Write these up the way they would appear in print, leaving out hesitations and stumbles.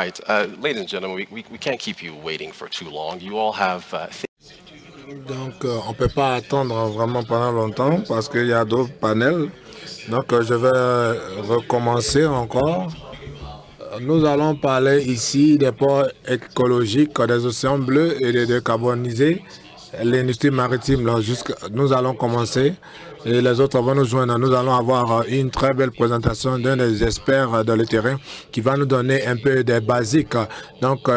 right. Ladies and gentlemen, we can't keep you waiting for too long. You all have Donc, on ne peut pas attendre vraiment pendant longtemps parce qu'il y a d'autres panels. Donc, je vais recommencer encore. Nous allons parler ici des ports écologiques, des océans bleus et de décarboniser l'industrie maritime. Là, nous allons commencer et les autres vont nous joindre. Nous allons avoir une très belle présentation d'un des experts dans le terrain qui va nous donner un peu des basiques. Donc,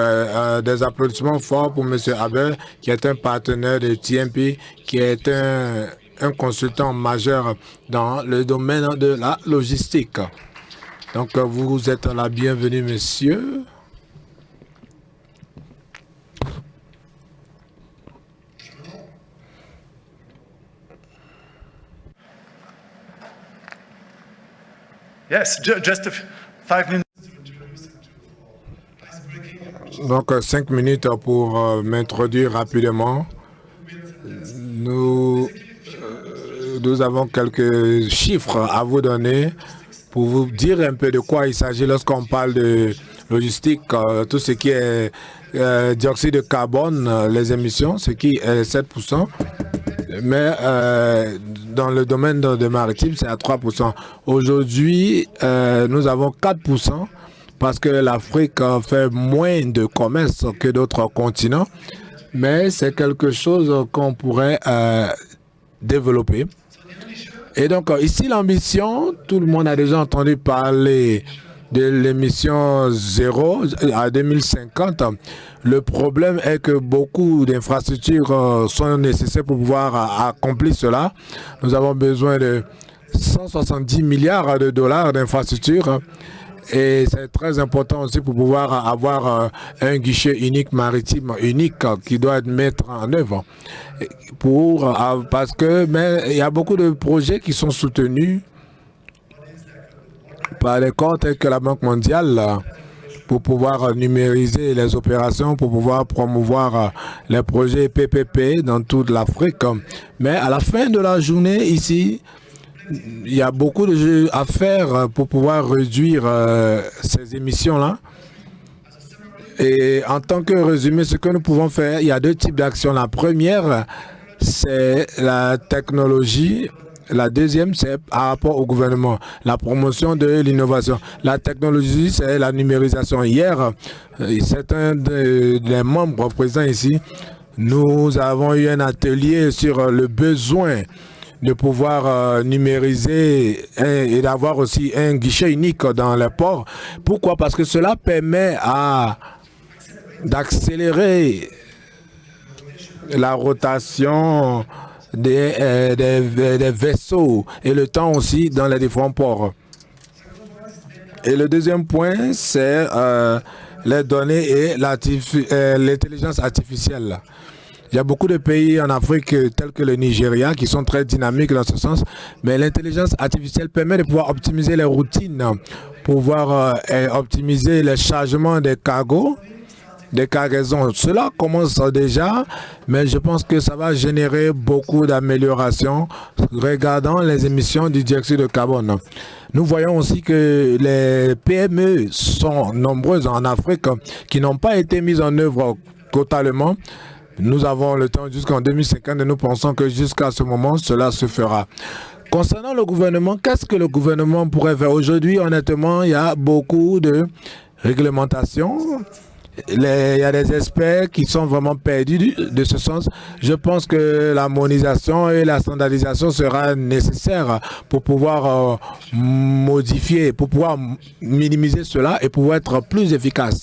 des applaudissements forts pour M. Abe, qui est un partenaire de TMP, qui est un consultant majeur dans le domaine de la logistique. Donc, vous êtes la bienvenue, monsieur. Yes, just 5 minutes. Donc, 5 minutes pour m'introduire rapidement. Nous avons quelques chiffres à vous donner pour vous dire un peu de quoi il s'agit lorsqu'on parle de logistique, tout ce qui est dioxyde de carbone, les émissions, ce qui est 7%. Mais dans le domaine de maritime, c'est à 3%. Aujourd'hui, nous avons 4% parce que l'Afrique fait moins de commerce que d'autres continents. Mais c'est quelque chose qu'on pourrait développer. Et donc, ici, l'ambition, tout le monde a déjà entendu parler de l'émission zéro à 2050. Le problème est que beaucoup d'infrastructures sont nécessaires pour pouvoir accomplir cela. Nous avons besoin de 170 milliards de dollars d'infrastructures. Et c'est très important aussi pour pouvoir avoir un guichet unique maritime unique qui doit être mis en œuvre. Parce que il y a beaucoup de projets qui sont soutenus par les corps tels que la Banque mondiale pour pouvoir numériser les opérations, pour pouvoir promouvoir les projets PPP dans toute l'Afrique. Mais à la fin de la journée, ici, il y a beaucoup de jeux à faire pour pouvoir réduire ces émissions-là. Et en tant que résumé, ce que nous pouvons faire, il y a deux types d'actions. La première, c'est la technologie. La deuxième, c'est par rapport au gouvernement, la promotion de l'innovation. La technologie, c'est la numérisation. Hier, certains des membres présents ici, nous avons eu un atelier sur le besoin de pouvoir numériser et d'avoir aussi un guichet unique dans les ports. Pourquoi? Parce que cela permet d'accélérer la rotation des vaisseaux et le temps aussi dans les différents ports. Et le deuxième point, c'est les données et l'intelligence artificielle. Il y a beaucoup de pays en Afrique tels que le Nigeria qui sont très dynamiques dans ce sens, mais l'intelligence artificielle permet de pouvoir optimiser les routines, pouvoir optimiser le chargement des cargos, des cargaisons. Cela commence déjà, mais je pense que ça va générer beaucoup d'améliorations regardant les émissions du dioxyde de carbone. Nous voyons aussi que les PME sont nombreuses en Afrique qui n'ont pas été mises en œuvre totalement. Nous avons le temps jusqu'en 2050 et nous pensons que jusqu'à ce moment, cela se fera. Concernant le gouvernement, qu'est-ce que le gouvernement pourrait faire? Aujourd'hui, honnêtement, il y a beaucoup de réglementations. Il y a des experts qui sont vraiment perdus de ce sens. Je pense que l'harmonisation et la standardisation sera nécessaire pour pouvoir modifier, pour pouvoir minimiser cela et pouvoir être plus efficace.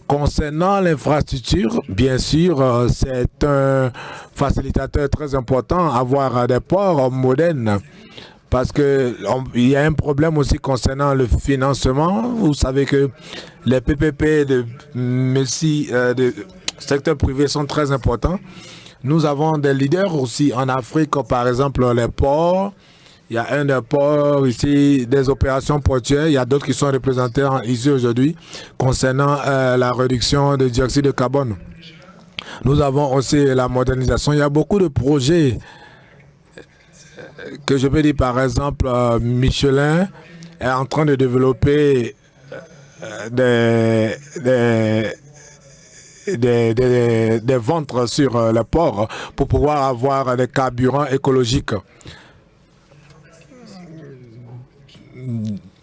Concernant l'infrastructure, bien sûr, c'est un facilitateur très important, avoir des ports modernes, parce qu'il y a un problème aussi concernant le financement. Vous savez que les PPP de secteur privé sont très importants. Nous avons des leaders aussi en Afrique, par exemple les ports. Il y a un des ports ici, des opérations portuaires. Il y a d'autres qui sont représentés ici aujourd'hui concernant la réduction de dioxyde de carbone. Nous avons aussi la modernisation. Il y a beaucoup de projets que je peux dire, par exemple, Michelin est en train de développer des ventres sur le port pour pouvoir avoir des carburants écologiques.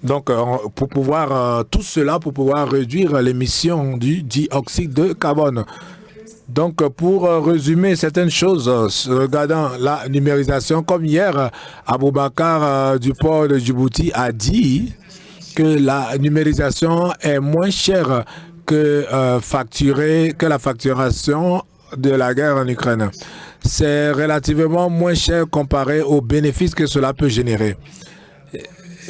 Donc, pour pouvoir, tout cela pour pouvoir réduire l'émission du dioxyde de carbone. Donc, pour résumer certaines choses, regardant la numérisation, comme hier, Aboubakar du port de Djibouti a dit que la numérisation est moins chère que la facturation de la guerre en Ukraine. C'est relativement moins cher comparé aux bénéfices que cela peut générer.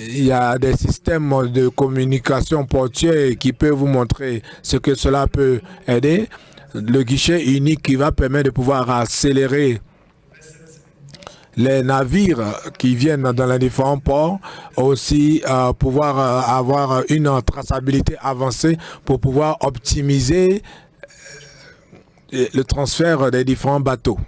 Il y a des systèmes de communication portuaire qui peuvent vous montrer ce que cela peut aider. Le guichet unique qui va permettre de pouvoir accélérer les navires qui viennent dans les différents ports, aussi pouvoir avoir une traçabilité avancée pour pouvoir optimiser le transfert des différents bateaux.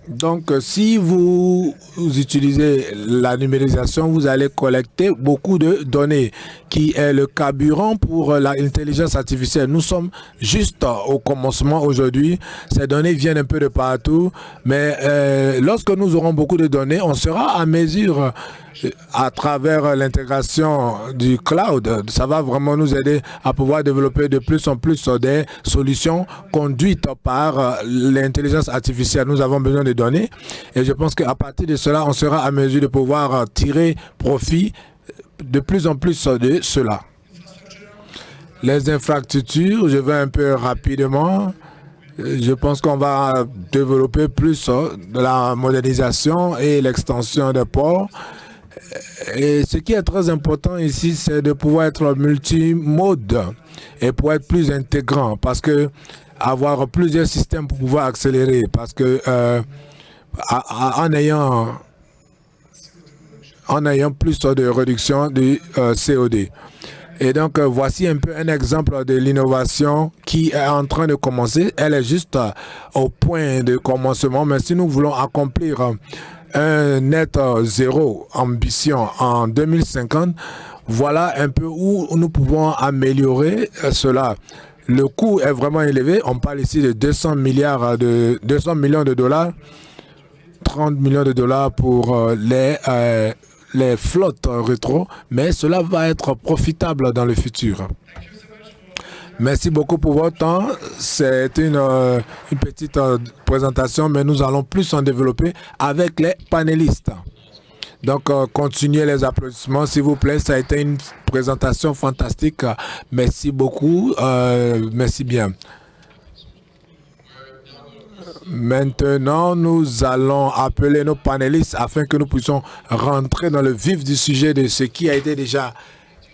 Donc, si vous utilisez la numérisation, vous allez collecter beaucoup de données, qui est le carburant pour l'intelligence artificielle. Nous sommes juste au commencement aujourd'hui. Ces données viennent un peu de partout, mais lorsque nous aurons beaucoup de données, on sera à mesure, à travers l'intégration du cloud, ça va vraiment nous aider à pouvoir développer de plus en plus des solutions conduites par l'intelligence artificielle. Nous avons besoin de données et je pense qu'à partir de cela, on sera à mesure de pouvoir tirer profit de plus en plus de cela. Les infrastructures, je vais un peu rapidement. Je pense qu'on va développer plus de la modernisation et l'extension des ports. Et ce qui est très important ici, c'est de pouvoir être multimode et pour être plus intégrant, parce que avoir plusieurs systèmes pour pouvoir accélérer, parce que en ayant plus de réduction du CO2. Et donc, voici un peu un exemple de l'innovation qui est en train de commencer. Elle est juste au point de commencement, mais si nous voulons accomplir un net zéro ambition en 2050, voilà un peu où nous pouvons améliorer cela. Le coût est vraiment élevé. On parle ici de 200 millions de dollars, 30 millions de dollars pour les flottes rétro, mais cela va être profitable dans le futur. Merci beaucoup pour votre temps. C'est une petite présentation, mais nous allons plus en développer avec les panélistes. Donc, continuez les applaudissements, s'il vous plaît. Ça a été une présentation fantastique. Merci beaucoup. Merci bien. Maintenant, nous allons appeler nos panélistes afin que nous puissions rentrer dans le vif du sujet de ce qui a été déjà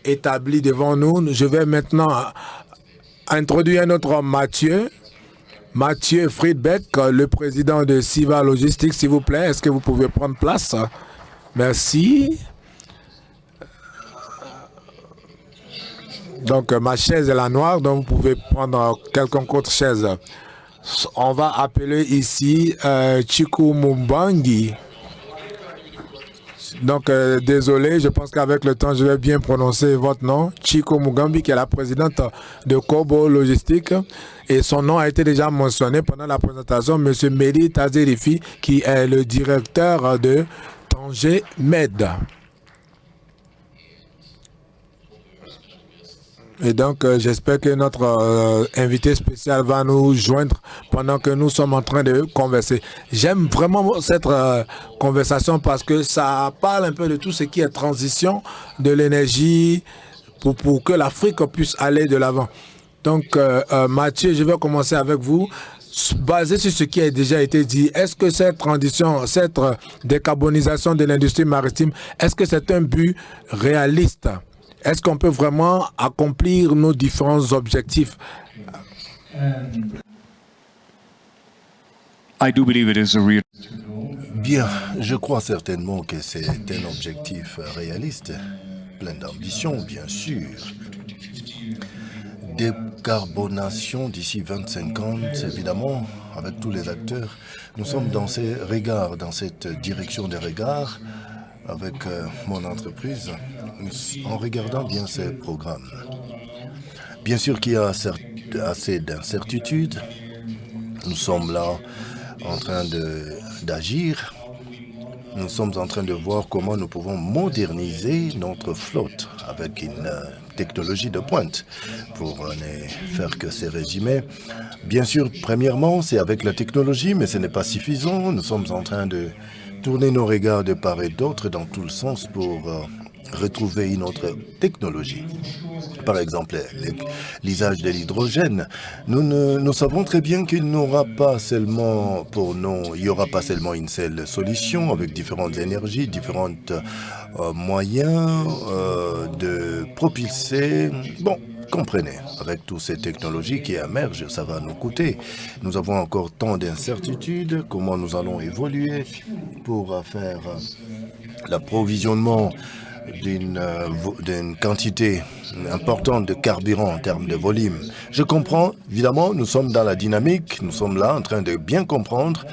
établi devant nous. Je vais maintenant introduire notre Mathieu Friedbeck, le président de Siva Logistics, s'il vous plaît. Est-ce que vous pouvez prendre place? Merci. Donc, ma chaise est la noire, donc vous pouvez prendre quelconque autre chaise. On va appeler ici Chiku Mumbangi. Donc, désolé, je pense qu'avec le temps, je vais bien prononcer votre nom. Chiku Mugambi, qui est la présidente de Kobo Logistique. Et son nom a été déjà mentionné pendant la présentation. Monsieur Mehdi Tazerifi, qui est le directeur de Tanger Med. Et donc, j'espère que notre invité spécial va nous joindre pendant que nous sommes en train de converser. J'aime vraiment cette conversation parce que ça parle un peu de tout ce qui est transition de l'énergie pour que l'Afrique puisse aller de l'avant. Donc, Mathieu, je vais commencer avec vous. Basé sur ce qui a déjà été dit, est-ce que cette transition, cette décarbonisation de l'industrie maritime, est-ce que c'est un but réaliste? Est-ce qu'on peut vraiment accomplir nos différents objectifs? Bien, je crois certainement que c'est un objectif réaliste, plein d'ambition, bien sûr. Décarbonation d'ici 2050, évidemment, avec tous les acteurs, nous sommes dans ces regards, dans cette direction des regards. avec mon entreprise en regardant bien ces programmes. Bien sûr qu'il y a assez d'incertitudes. Nous sommes là en train d'agir. Nous sommes en train de voir comment nous pouvons moderniser notre flotte avec une technologie de pointe. Pour ne faire que ces résumés, bien sûr, premièrement, c'est avec la technologie, mais ce n'est pas suffisant. Nous sommes en train de tourner nos regards de part et d'autre dans tout le sens pour retrouver une autre technologie. Par exemple, l'usage de l'hydrogène. Nous savons très bien qu'il n'y aura pas seulement pour nous, il n'y aura pas seulement une seule solution avec différentes énergies, différents moyens de propulser. Bon, comprenez, avec toutes ces technologies qui émergent, ça va nous coûter. Nous avons encore tant d'incertitudes, comment nous allons évoluer pour faire l'approvisionnement d'une quantité importante de carburant en termes de volume. Je comprends, évidemment, nous sommes dans la dynamique, nous sommes là en train de bien comprendre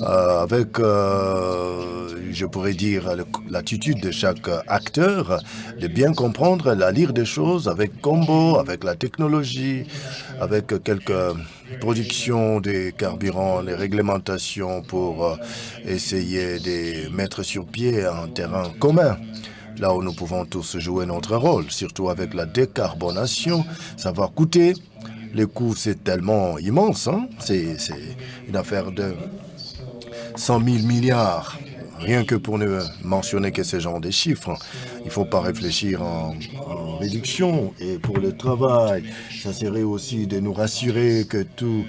avec, je pourrais dire, l'attitude de chaque acteur, de bien comprendre, la lire des choses avec Combo, avec la technologie, avec quelques productions des carburants, les réglementations pour essayer de mettre sur pied un terrain commun. Là où nous pouvons tous jouer notre rôle, surtout avec la décarbonation, ça va coûter. Le coût, c'est tellement immense, hein? C'est une affaire de 100 000 milliards. Rien que pour ne mentionner que ce genre de chiffres. Il ne faut pas réfléchir en réduction. Et pour le travail, ça serait aussi de nous rassurer que tout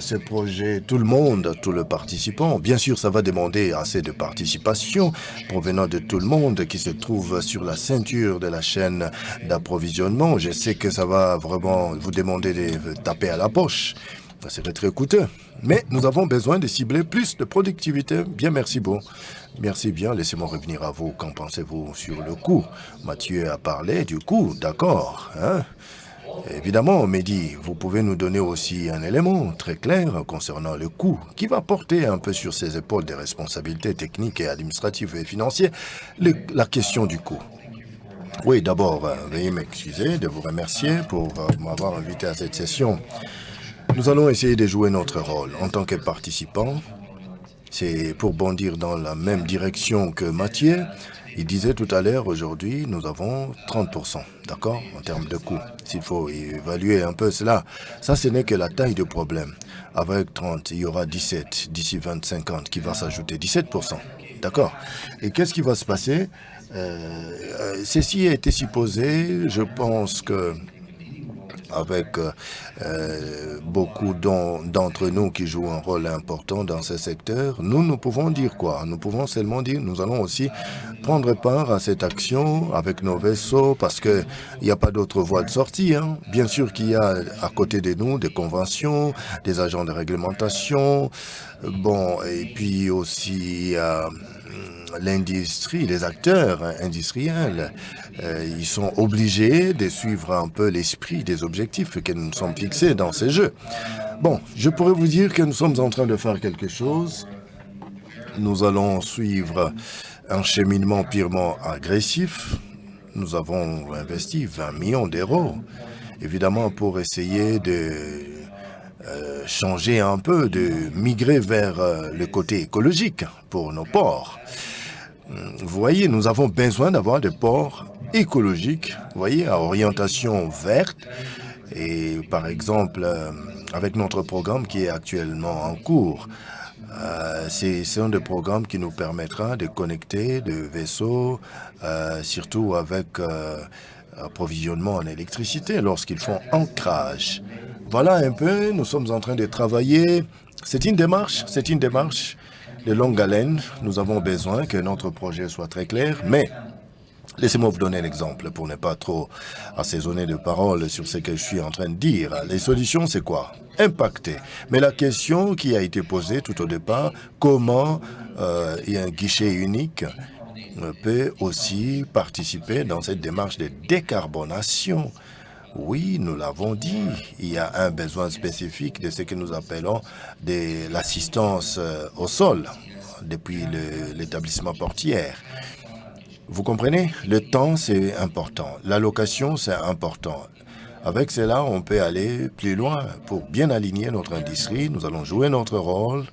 ce projet, tout le monde, tous les participants, bien sûr, ça va demander assez de participation provenant de tout le monde qui se trouve sur la ceinture de la chaîne d'approvisionnement. Je sais que ça va vraiment vous demander de taper à la poche. Ça serait très coûteux. Mais nous avons besoin de cibler plus de productivité. Bien, merci beaucoup. Merci bien. Laissez-moi revenir à vous. Qu'en pensez-vous sur le coût? Mathieu a parlé du coût, d'accord. Hein? Évidemment, Mehdi, vous pouvez nous donner aussi un élément très clair concernant le coût qui va porter un peu sur ses épaules des responsabilités techniques et administratives et financières, la question du coût. Oui, d'abord, veuillez m'excuser de vous remercier pour m'avoir invité à cette session. Nous allons essayer de jouer notre rôle en tant que participants. C'est pour bondir dans la même direction que Mathieu. Il disait tout à l'heure, aujourd'hui, nous avons 30%, d'accord, en termes de coûts. S'il faut évaluer un peu cela, ça, ce n'est que la taille du problème. Avec 30, il y aura 17, d'ici 2050, qui va s'ajouter 17%, d'accord. Et qu'est-ce qui va se passer? Ceci a été supposé, je pense que avec beaucoup d'entre nous qui jouent un rôle important dans ce secteur, nous pouvons dire quoi? Nous pouvons seulement dire nous allons aussi prendre part à cette action avec nos vaisseaux parce qu'il n'y a pas d'autre voie de sortie. Hein. Bien sûr qu'il y a à côté de nous des conventions, des agents de réglementation, bon, et puis aussi l'industrie, les acteurs industriels, ils sont obligés de suivre un peu l'esprit des objectifs que nous sommes fixés dans ces jeux. Bon, je pourrais vous dire que nous sommes en train de faire quelque chose. Nous allons suivre un cheminement purement agressif. Nous avons investi 20 millions d'euros, évidemment pour essayer de changer un peu, de migrer vers le côté écologique pour nos ports. Vous voyez, nous avons besoin d'avoir des ports écologiques, vous voyez, à orientation verte. Et par exemple, avec notre programme qui est actuellement en cours, c'est un des programmes qui nous permettra de connecter des vaisseaux, surtout avec approvisionnement en électricité lorsqu'ils font ancrage. Voilà un peu, nous sommes en train de travailler. C'est une démarche de longue haleine. Nous avons besoin que notre projet soit très clair, mais laissez-moi vous donner un exemple pour ne pas trop assaisonner de paroles sur ce que je suis en train de dire. Les solutions, c'est quoi? Impacter. Mais la question qui a été posée tout au départ, comment un guichet unique peut aussi participer dans cette démarche de décarbonation? Oui, nous l'avons dit, il y a un besoin spécifique de ce que nous appelons de l'assistance au sol depuis l'établissement portuaire. Vous comprenez? Le temps, c'est important. L'allocation, c'est important. Avec cela, on peut aller plus loin pour bien aligner notre industrie. Nous allons jouer notre rôle.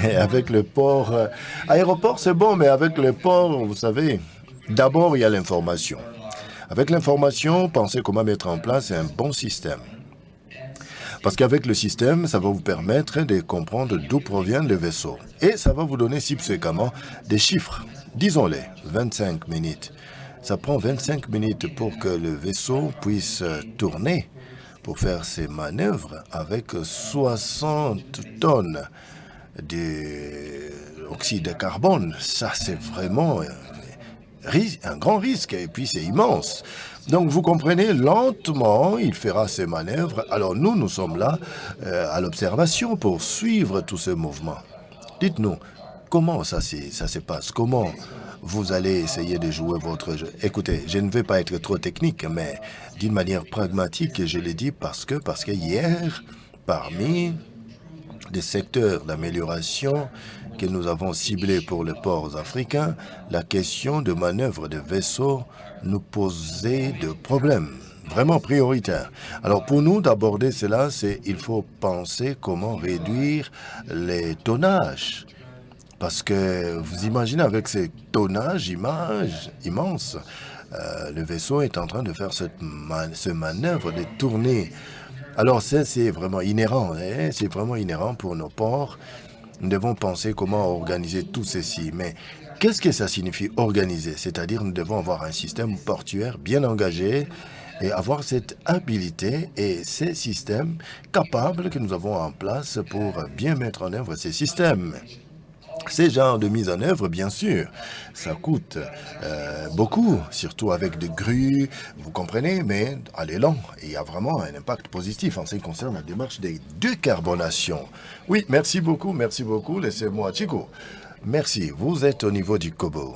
Et avec le port... aéroport, c'est bon, mais avec le port, vous savez, d'abord, il y a l'information. Avec l'information, pensez comment mettre en place un bon système. Parce qu'avec le système, ça va vous permettre de comprendre d'où proviennent les vaisseaux. Et ça va vous donner subséquemment des chiffres. Disons-les, 25 minutes. Ça prend 25 minutes pour que le vaisseau puisse tourner, pour faire ses manœuvres avec 60 tonnes d'oxyde de carbone. Ça, c'est vraiment un grand risque et puis c'est immense. Donc, vous comprenez, lentement, il fera ses manœuvres. Alors, nous sommes là à l'observation pour suivre tous ces mouvements. Dites-nous, comment ça se passe? Comment vous allez essayer de jouer votre jeu? Écoutez, je ne vais pas être trop technique, mais d'une manière pragmatique, je l'ai dit parce que hier, parmi des secteurs d'amélioration que nous avons ciblés pour les ports africains, la question de manœuvre de vaisseaux nous posait de problèmes vraiment prioritaires. Alors pour nous d'aborder cela, il faut penser comment réduire les tonnages. Parce que vous imaginez avec ces tonnages immenses, le vaisseau est en train de faire cette manœuvre de tourner. Alors ça, c'est vraiment inhérent, hein? C'est vraiment inhérent pour nos ports. Nous devons penser comment organiser tout ceci. Mais qu'est-ce que ça signifie organiser? C'est-à-dire nous devons avoir un système portuaire bien engagé et avoir cette habilité et ces systèmes capables que nous avons en place pour bien mettre en œuvre ces systèmes. Ces genres de mise en œuvre, bien sûr, ça coûte beaucoup, surtout avec des grues, vous comprenez, mais allez lent. Il y a vraiment un impact positif en ce qui concerne la démarche des décarbonations. Oui, merci beaucoup, laissez-moi, Chico. Merci, vous êtes au niveau du Kobo.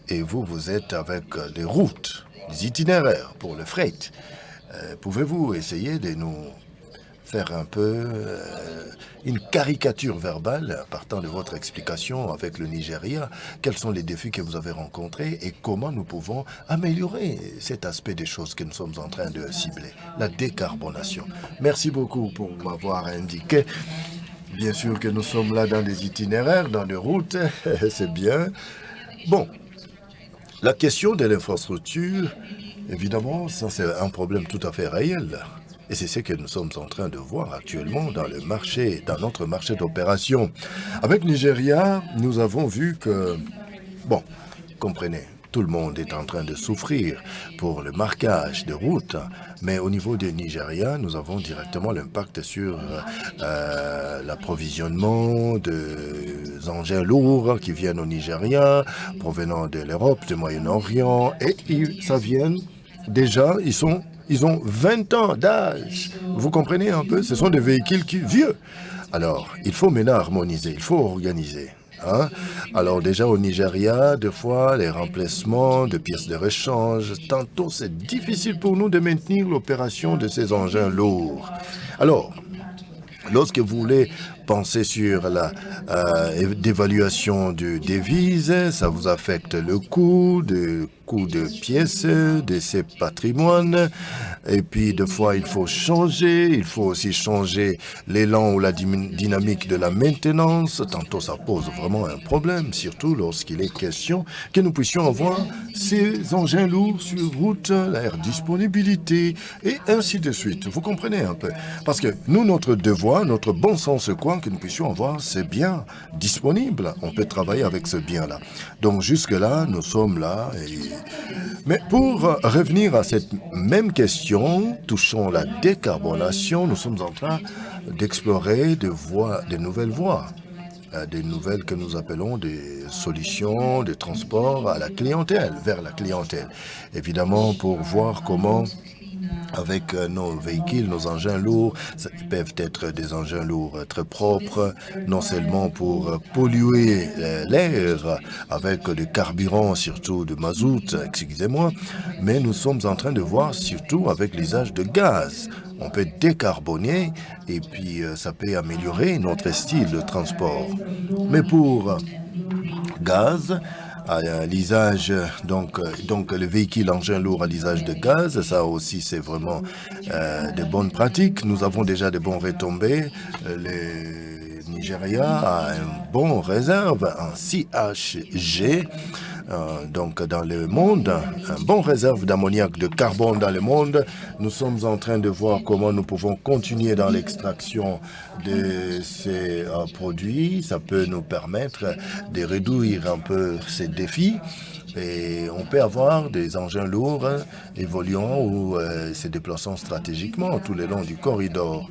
Et vous êtes avec des routes, des itinéraires pour le freight. Pouvez-vous essayer de nous faire un peu une caricature verbale partant de votre explication avec le Nigeria? Quels sont les défis que vous avez rencontrés et comment nous pouvons améliorer cet aspect des choses que nous sommes en train de cibler, la décarbonation? Merci beaucoup pour m'avoir indiqué. Bien sûr que nous sommes là dans des itinéraires, dans des routes, c'est bien. Bon, la question de l'infrastructure, évidemment, ça c'est un problème tout à fait réel. Et c'est ce que nous sommes en train de voir actuellement dans notre marché d'opération. Avec Nigeria, nous avons vu que, bon, comprenez, tout le monde est en train de souffrir pour le marquage de routes, mais au niveau du Nigeria, nous avons directement l'impact sur l'approvisionnement des engins lourds qui viennent au Nigeria, provenant de l'Europe, du Moyen-Orient, et ça vient déjà, ils ont 20 ans d'âge. Vous comprenez un peu? Ce sont des véhicules vieux. Alors, il faut maintenant harmoniser, il faut organiser. Hein? Alors déjà au Nigeria, des fois, les remplacements de pièces de rechange, tantôt c'est difficile pour nous de maintenir l'opération de ces engins lourds. Alors, lorsque vous voulez penser sur la dévaluation de devises, ça vous affecte le coût de pièces, de ces patrimoines. Et puis, des fois, il faut changer. Il faut aussi changer l'élan ou la dynamique de la maintenance. Tantôt, ça pose vraiment un problème, surtout lorsqu'il est question que nous puissions avoir ces engins lourds sur route, leur disponibilité, et ainsi de suite. Vous comprenez un peu? Parce que nous, notre devoir, notre bon sens, c'est quoi? Que nous puissions avoir ces biens disponibles. On peut travailler avec ce bien-là. Donc, jusque-là, nous sommes là. Mais pour revenir à cette même question touchant la décarbonation, nous sommes en train d'explorer de nouvelles voies, des nouvelles que nous appelons des solutions de transport à la clientèle, vers la clientèle. Évidemment, pour voir comment avec nos véhicules, nos engins lourds, ils peuvent être des engins lourds très propres, non seulement pour polluer l'air avec du carburant, surtout de mazout, excusez-moi, mais nous sommes en train de voir surtout avec l'usage de gaz. On peut décarboner et puis ça peut améliorer notre style de transport. Mais pour gaz, à l'usage, donc le véhicule engin lourd à l'usage de gaz. Ça aussi, c'est vraiment de bonnes pratiques. Nous avons déjà de bons retombées. Le Nigeria a un bon réserve en CHG. Donc dans le monde, un bon réserve d'ammoniac de carbone dans le monde. Nous sommes en train de voir comment nous pouvons continuer dans l'extraction de ces produits. Ça peut nous permettre de réduire un peu ces défis. Et on peut avoir des engins lourds évoluant ou se déplaçant stratégiquement tout le long du corridor.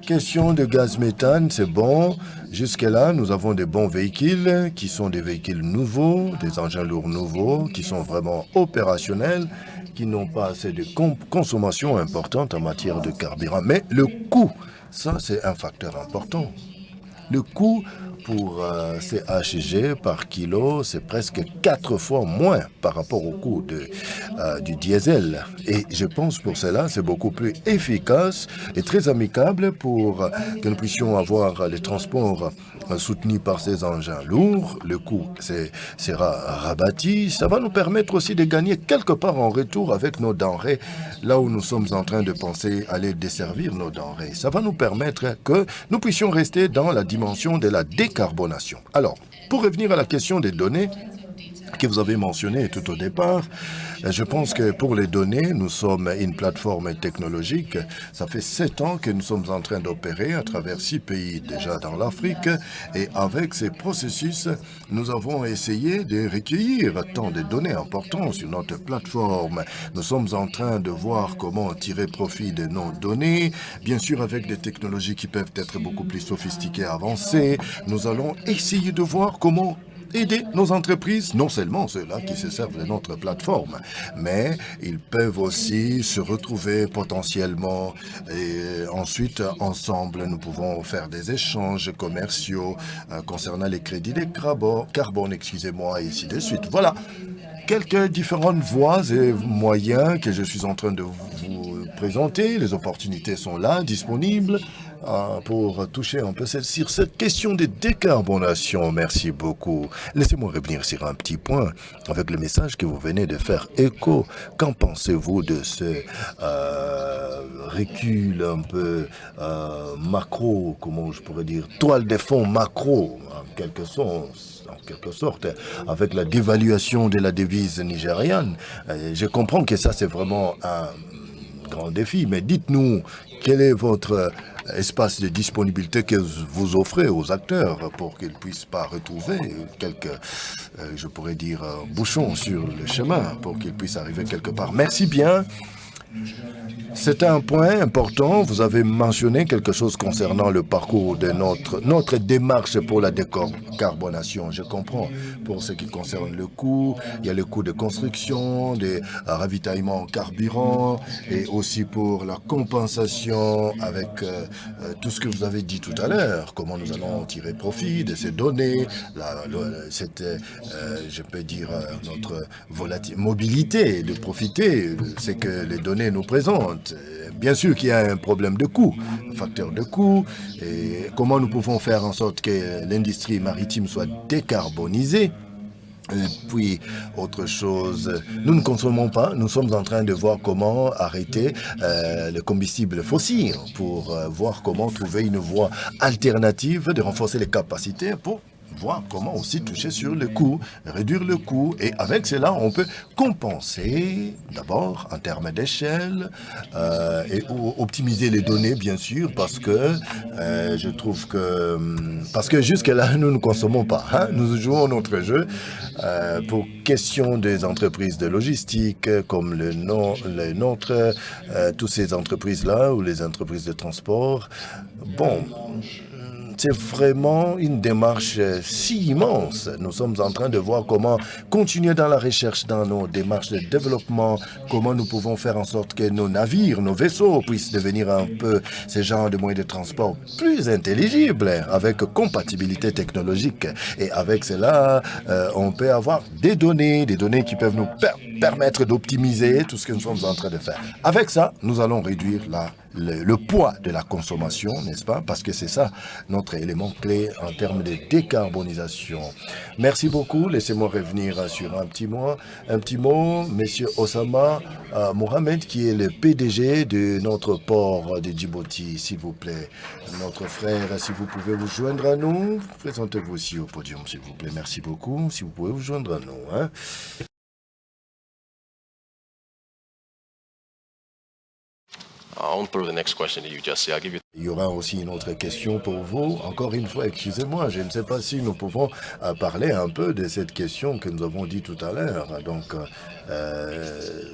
Question de gaz méthane, c'est bon. Jusque-là, nous avons des bons véhicules qui sont des véhicules nouveaux, des engins lourds nouveaux, qui sont vraiment opérationnels, qui n'ont pas assez de consommation importante en matière de carburant. Mais le coût, ça c'est un facteur important. Le coût pour CHG par kilo, c'est presque 4 fois moins par rapport au coût du diesel. Et je pense pour cela, c'est beaucoup plus efficace et très amicable pour que nous puissions avoir les transports soutenus par ces engins lourds. Le coût sera rabattu. Ça va nous permettre aussi de gagner quelque part en retour avec nos denrées, là où nous sommes en train de penser aller desservir nos denrées. Ça va nous permettre que nous puissions rester dans la dimension de la décarbonation. Alors, pour revenir à la question des données que vous avez mentionnées tout au départ, je pense que pour les données, nous sommes une plateforme technologique. Ça fait 7 ans que nous sommes en train d'opérer à travers 6 pays déjà dans l'Afrique. Et avec ces processus, nous avons essayé de recueillir tant de données importantes sur notre plateforme. Nous sommes en train de voir comment tirer profit de nos données. Bien sûr, avec des technologies qui peuvent être beaucoup plus sophistiquées, avancées. Nous allons essayer de voir comment aider nos entreprises, non seulement ceux-là qui se servent de notre plateforme, mais ils peuvent aussi se retrouver potentiellement et ensuite, ensemble, nous pouvons faire des échanges commerciaux concernant les crédits de carbone, excusez-moi, et ainsi de suite. Voilà quelques différentes voies et moyens que je suis en train de vous présenter. Les opportunités sont là, disponibles. Pour toucher un peu sur cette question de décarbonation. Merci beaucoup. Laissez-moi revenir sur un petit point avec le message que vous venez de faire écho. Qu'en pensez-vous de ce recul un peu macro, comment je pourrais dire, toile de fond macro, en quelque sorte, avec la dévaluation de la devise nigériane? Je comprends que ça, c'est vraiment un grand défi, mais dites-nous, quel est votre espace de disponibilité que vous offrez aux acteurs pour qu'ils ne puissent pas retrouver quelques, je pourrais dire, bouchons sur le chemin, pour qu'ils puissent arriver quelque part. Merci bien. C'est un point important. Vous avez mentionné quelque chose concernant le parcours de notre démarche pour la décarbonation. Je comprends. Pour ce qui concerne le coût, il y a le coût de construction, des ravitaillements en carburant et aussi pour la compensation avec tout ce que vous avez dit tout à l'heure. Comment nous allons tirer profit de ces données, je peux dire, notre mobilité, de profiter de ce que les données nous présentent. Bien sûr qu'il y a un problème de coût, un facteur de coût, et comment nous pouvons faire en sorte que l'industrie maritime soit décarbonisée. Et puis, autre chose, nous ne consommons pas, nous sommes en train de voir comment arrêter le combustible fossile pour voir comment trouver une voie alternative de renforcer les capacités pour voir comment aussi toucher sur le coût, réduire le coût. Et avec cela, on peut compenser d'abord en termes d'échelle et optimiser les données, bien sûr, parce que je trouve que... Parce que jusque-là, nous ne consommons pas. Hein? Nous jouons notre jeu pour question des entreprises de logistique, comme les nôtres, toutes ces entreprises-là, ou les entreprises de transport. Bon... C'est vraiment une démarche si immense. Nous sommes en train de voir comment continuer dans la recherche, dans nos démarches de développement, comment nous pouvons faire en sorte que nos navires, nos vaisseaux puissent devenir un peu ces genres de moyens de transport plus intelligibles, avec compatibilité technologique. Et avec cela, on peut avoir des données qui peuvent nous permettre d'optimiser tout ce que nous sommes en train de faire. Avec ça, nous allons réduire le poids de la consommation, n'est-ce pas? Parce que c'est ça notre élément clé en termes de décarbonisation. Merci beaucoup. Laissez-moi revenir sur un petit mot. Monsieur Osama Mohamed, qui est le PDG de notre port de Djibouti, s'il vous plaît. Notre frère, si vous pouvez vous joindre à nous, présentez-vous aussi au podium, s'il vous plaît. Merci beaucoup. Si vous pouvez vous joindre à nous. Hein. I'll throw the next question to you, Jesse. I'll give you. Il y aura aussi une autre question pour vous. Encore une fois, excusez-moi, je ne sais pas si nous pouvons parler un peu de cette question que nous avons dit tout à l'heure. Donc,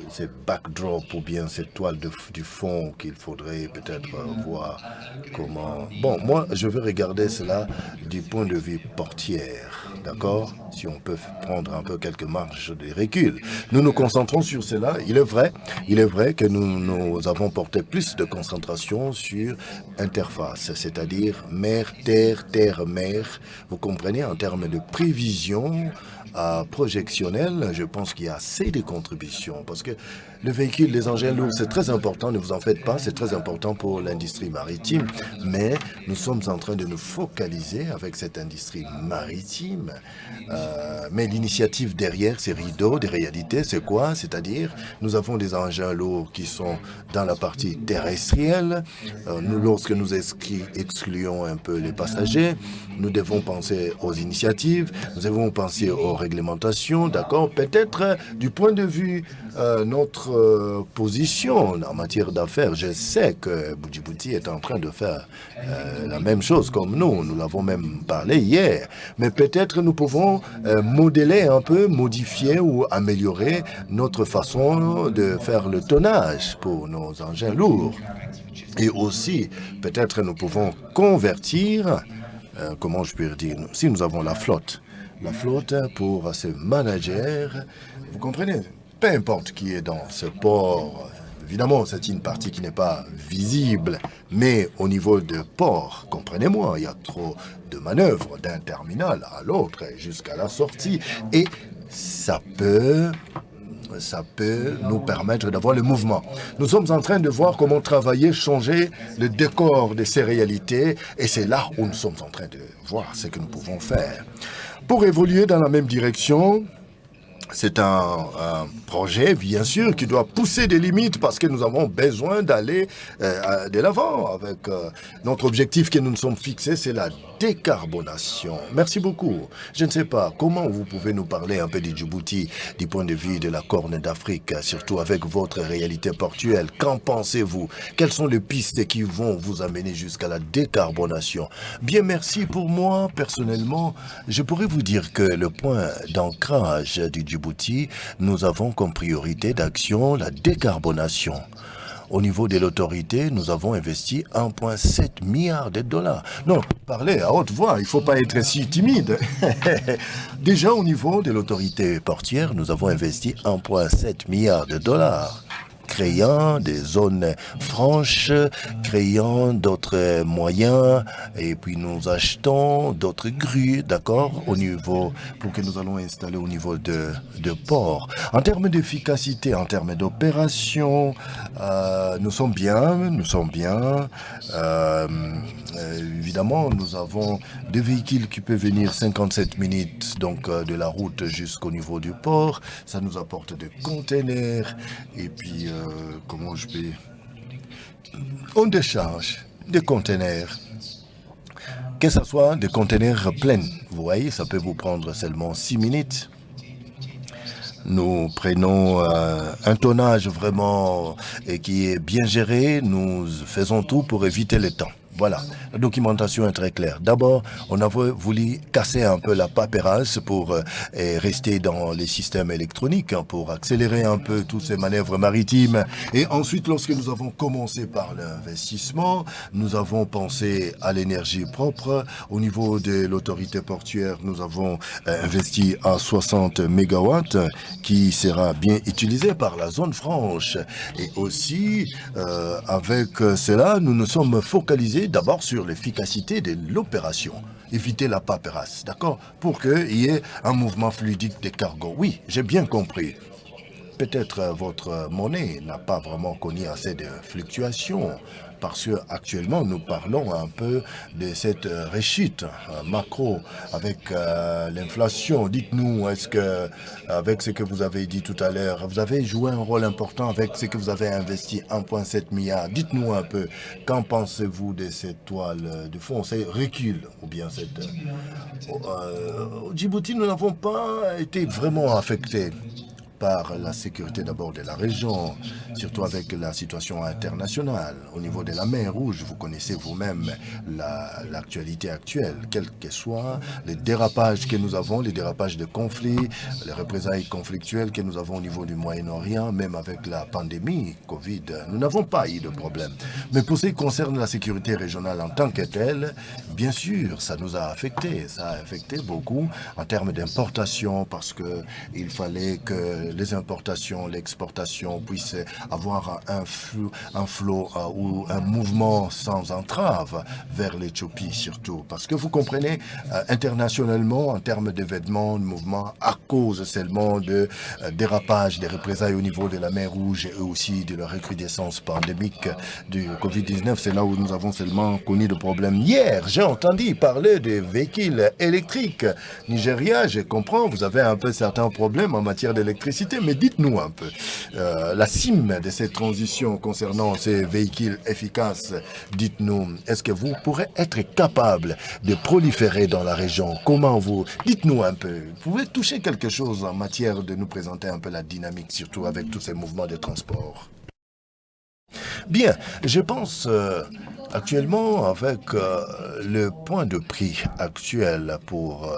ces backdrop ou bien cette toile du fond qu'il faudrait peut-être voir comment... Bon, moi, je veux regarder cela du point de vue portière, d'accord? Si on peut prendre un peu quelques marges de recul. Nous nous concentrons sur cela. Il est vrai que nous avons porté plus de concentration sur interface, c'est-à-dire mer-terre, terre-mer. Vous comprenez, en termes de prévision projectionnelle, je pense qu'il y a assez de contributions parce que le véhicule, les engins lourds, c'est très important, ne vous en faites pas, c'est très important pour l'industrie maritime, mais nous sommes en train de nous focaliser avec cette industrie maritime. Mais l'initiative derrière ces rideaux de réalité, c'est quoi? C'est-à-dire, nous avons des engins lourds qui sont dans la partie terrestrielle. Lorsque nous excluons un peu les passagers, nous devons penser aux initiatives, nous devons penser aux réglementations, d'accord? Peut-être du point de vue notre position en matière d'affaires, je sais que Djibouti est en train de faire la même chose comme nous l'avons même parlé hier, mais peut-être nous pouvons modeler un peu, modifier ou améliorer notre façon de faire le tonnage pour nos engins lourds. Et aussi, peut-être nous pouvons convertir, comment je peux dire, si nous avons la flotte pour ce manager, vous comprenez, peu importe qui est dans ce port, évidemment c'est une partie qui n'est pas visible, mais au niveau de port, comprenez-moi, il y a trop de manœuvres d'un terminal à l'autre jusqu'à la sortie, et ça peut nous permettre d'avoir le mouvement. Nous sommes en train de voir comment travailler, changer le décor de ces réalités, et c'est là où nous sommes en train de voir ce que nous pouvons faire. Pour évoluer dans la même direction, c'est un projet, bien sûr, qui doit pousser des limites parce que nous avons besoin d'aller de l'avant avec notre objectif que nous nous sommes fixés, c'est la décarbonation. Merci beaucoup. Je ne sais pas comment vous pouvez nous parler un peu de Djibouti du point de vue de la Corne d'Afrique, surtout avec votre réalité portuelle. Qu'en pensez-vous? Quelles sont les pistes qui vont vous amener jusqu'à la décarbonation? Bien, merci. Pour moi, personnellement, je pourrais vous dire que le point d'ancrage du Djibouti, nous avons comme priorité d'action la décarbonation. Au niveau de l'autorité, nous avons investi 1,7 milliard de dollars. Non, parlez à haute voix, il ne faut pas être si timide. Déjà, au niveau de l'autorité portière, nous avons investi 1,7 milliard de dollars. Créant des zones franches, créant d'autres moyens, et puis nous achetons d'autres grues, d'accord, au niveau, pour que nous allons installer au niveau de port. En termes d'efficacité, en termes d'opération, nous sommes bien. Évidemment, nous avons des véhicules qui peuvent venir 57 minutes donc de la route jusqu'au niveau du port. Ça nous apporte des containers et puis comment je peux... On décharge des containers. Que ce soit des containers pleins, vous voyez, ça peut vous prendre seulement 6 minutes. Nous prenons un tonnage vraiment qui est bien géré. Nous faisons tout pour éviter le temps. Voilà, la documentation est très claire. D'abord, on a voulu casser un peu la paperasse pour rester dans les systèmes électroniques, hein, pour accélérer un peu toutes ces manœuvres maritimes. Et ensuite, lorsque nous avons commencé par l'investissement, nous avons pensé à l'énergie propre. Au niveau de l'autorité portuaire, nous avons investi à 60 mégawatts qui sera bien utilisé par la zone franche. Et aussi, avec cela, nous nous sommes focalisés d'abord sur l'efficacité de l'opération, éviter la paperasse, d'accord, pour qu'il y ait un mouvement fluidique des cargos. Oui, j'ai bien compris. peut-être votre monnaie n'a pas vraiment connu assez de fluctuations. Parce que actuellement nous parlons un peu de cette rechute macro avec l'inflation. Dites-nous, est-ce que, avec ce que vous avez dit tout à l'heure, vous avez joué un rôle important avec ce que vous avez investi, 1,7 milliard. Dites-nous un peu, qu'en pensez-vous de cette toile de fond, c'est recul ou bien cette... Au Djibouti, nous n'avons pas été vraiment affectés par la sécurité d'abord de la région, surtout avec la situation internationale. Au niveau de la mer Rouge, vous connaissez vous-même l'actualité actuelle, quels que soient les dérapages que nous avons, les dérapages de conflits, les représailles conflictuelles que nous avons au niveau du Moyen-Orient, même avec la pandémie Covid, nous n'avons pas eu de problème. Mais pour ce qui concerne la sécurité régionale en tant que telle, bien sûr, ça nous a affecté. Ça a affecté beaucoup en termes d'importation parce qu'il fallait que les importations, l'exportation puissent avoir un flot ou un mouvement sans entrave vers l'Éthiopie surtout. Parce que vous comprenez, internationalement, en termes d'événements, de mouvements, à cause seulement de dérapages, des représailles au niveau de la mer Rouge et aussi de la recrudescence pandémique du Covid-19, c'est là où nous avons seulement connu le problème. Hier, j'ai entendu parler des véhicules électriques. Nigeria, je comprends, vous avez un peu certains problèmes en matière d'électricité, mais dites-nous un peu, la cime de cette transition concernant ces véhicules efficaces, dites-nous, est-ce que vous pourrez être capable de proliférer dans la région? Comment vous... Dites-nous un peu, vous pouvez toucher quelque chose en matière de nous présenter un peu la dynamique, surtout avec tous ces mouvements de transport? Bien, je pense actuellement avec le point de prix actuel pour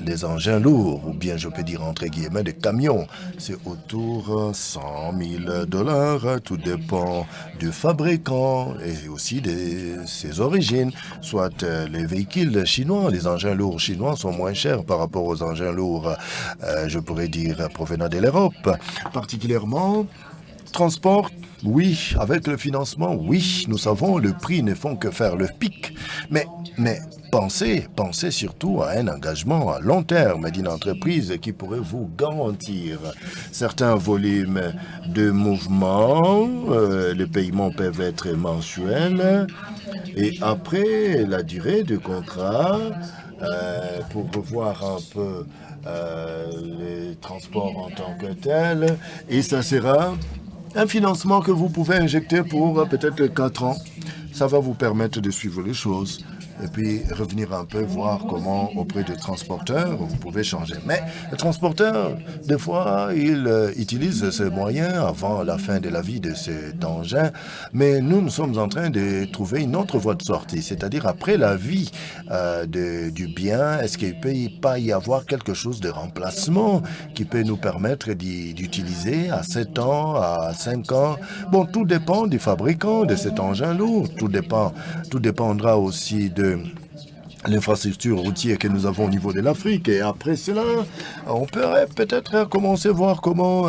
les engins lourds, ou bien je peux dire entre guillemets des camions, c'est autour de 100 000 $. Tout dépend du fabricant et aussi de ses origines. Soit les véhicules chinois, les engins lourds chinois sont moins chers par rapport aux engins lourds, je pourrais dire, provenant de l'Europe. Particulièrement, transport, oui. Avec le financement, oui. Nous savons, le prix ne font que faire le pic. Mais pensez surtout à un engagement à long terme d'une entreprise qui pourrait vous garantir certains volumes de mouvement. Les paiements peuvent être mensuels. Et après, la durée du contrat, pour revoir un peu les transports en tant que tels. Et ça sera un financement que vous pouvez injecter pour peut-être 4 ans. Ça va vous permettre de suivre les choses et puis revenir un peu voir comment auprès des transporteurs vous pouvez changer. Mais les transporteurs, des fois, ils utilisent ces moyens avant la fin de la vie de cet engin, mais nous sommes en train de trouver une autre voie de sortie, c'est-à-dire après la vie du bien, est-ce qu'il ne peut pas y avoir quelque chose de remplacement qui peut nous permettre d'utiliser à 7 ans, à 5 ans? Bon, tout dépend du fabricant de cet engin lourd, tout dépendra aussi de l'infrastructure routière que nous avons au niveau de l'Afrique. Et après cela, on pourrait peut-être commencer à voir comment